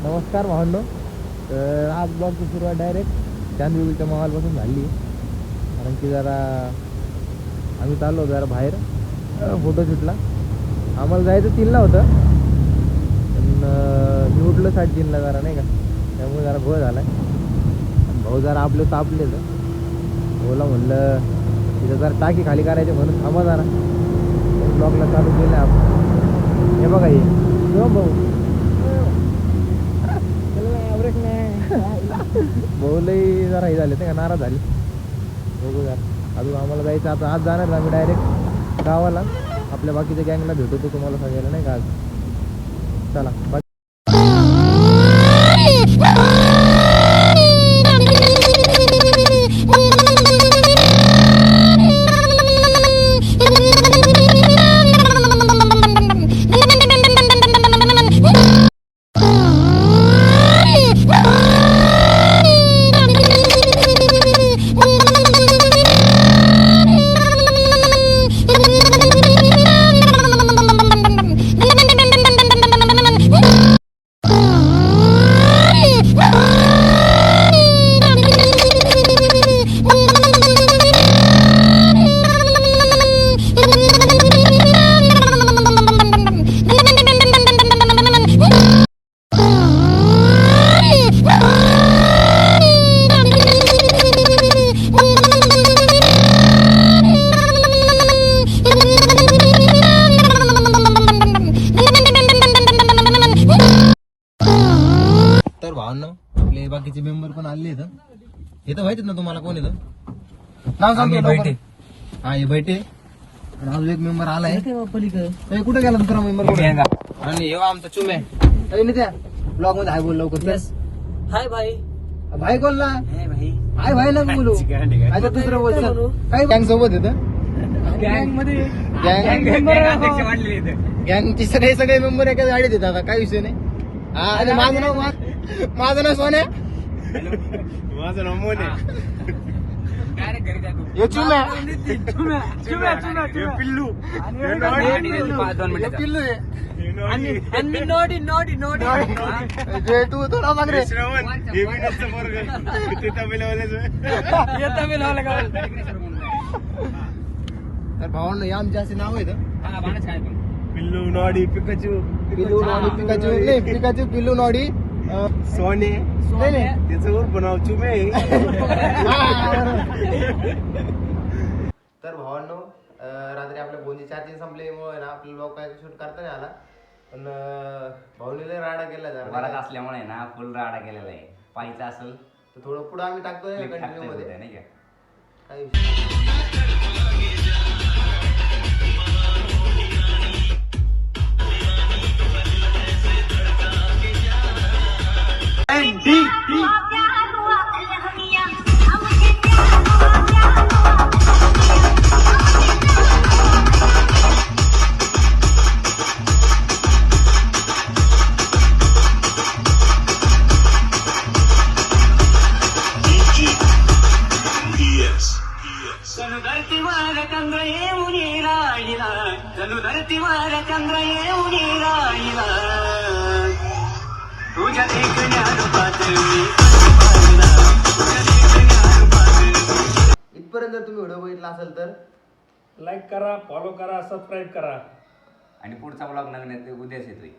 नमस्कार भावांनो. तर आज ब्लॉगची सुरुवात डायरेक्ट चांदबिबीच्या माहोलपासून झाली आहे. कारण की जरा आम्ही चाललो जरा बाहेर फोटोशूटला. आम्हाला जायचं 3ला होतं, पण मी उठलो 3:30ला जरा नाही का, त्यामुळे जरा घोळ झाला आहे. आणि भाऊ जरा आपले तापले तर भाऊला म्हणलं तिथं जरा टाकी खाली करायचे म्हणून थांबा जरा. ब्लॉगला चालू केलं आपण. हे बघा हे भाऊ भाऊ लई जरा हे झाले ते का नाराज झाले. बघू जरा अजून आम्हाला जायचं आता. आज जाणार आम्ही डायरेक्ट गावाला. आपल्या बाकीच्या गँगला भेटवतो तुम्हाला सांगायला नाही का आज. चला आपले बाकीचे मेंबर पण आले इथं. इथं माहितीत ना तुम्हाला कोण येतं नाव सांगतो. हा हे बैठे. आणि अजून एक मेंबर आलाय पलीकडे. कुठे गेला दुसरा मेंबर कुठे? आणि हे आमचा चुम्या त्या ब्लॉग मध्ये हाय बोल लवकर. हाय भाई. भाई बोल ना. हाय भाई ना बोलू. आता दुसरं बोलतो काही गँग सोबत येतं. गँग मध्ये गँगचे सगळे मेंबर एका गाडीत येतात. आता काही विषय नाही. हा माझं नाव सोन्या. माझं नाव मोने. पिल्लू पिल्लू तू थोडा सांग रे. तर भावांना या आमचे असे नाव आहेत. पिल्लू नॉडी पिकाचू. पिल्लू नॉडी पिकाचू नाही पिकाचू पिल्लू नॉडी सोने. त्याचं उर्फ नाव चुमे. तर भावांनो रात्री आपल्या फोनची चार्जिंग संपल्यामुळे ना आपल्याला ब्लॉग काय शूट करता नाही आला. पण भाऊनीला राडा केला वरात असल्यामुळे ना फुल राडा केलेला आहे. पाहिजे असेल तर थोडं पुढे आम्ही टाकतोय कंटिन्यू मध्ये नाही का. काही विषय इथपर्यंत जर तुम्ही व्हिडिओ बघितला असेल तर लाईक करा, फॉलो करा, सबस्क्राईब करा. आणि पुढचा ब्लॉग नवीन येते उद्याच येतोय.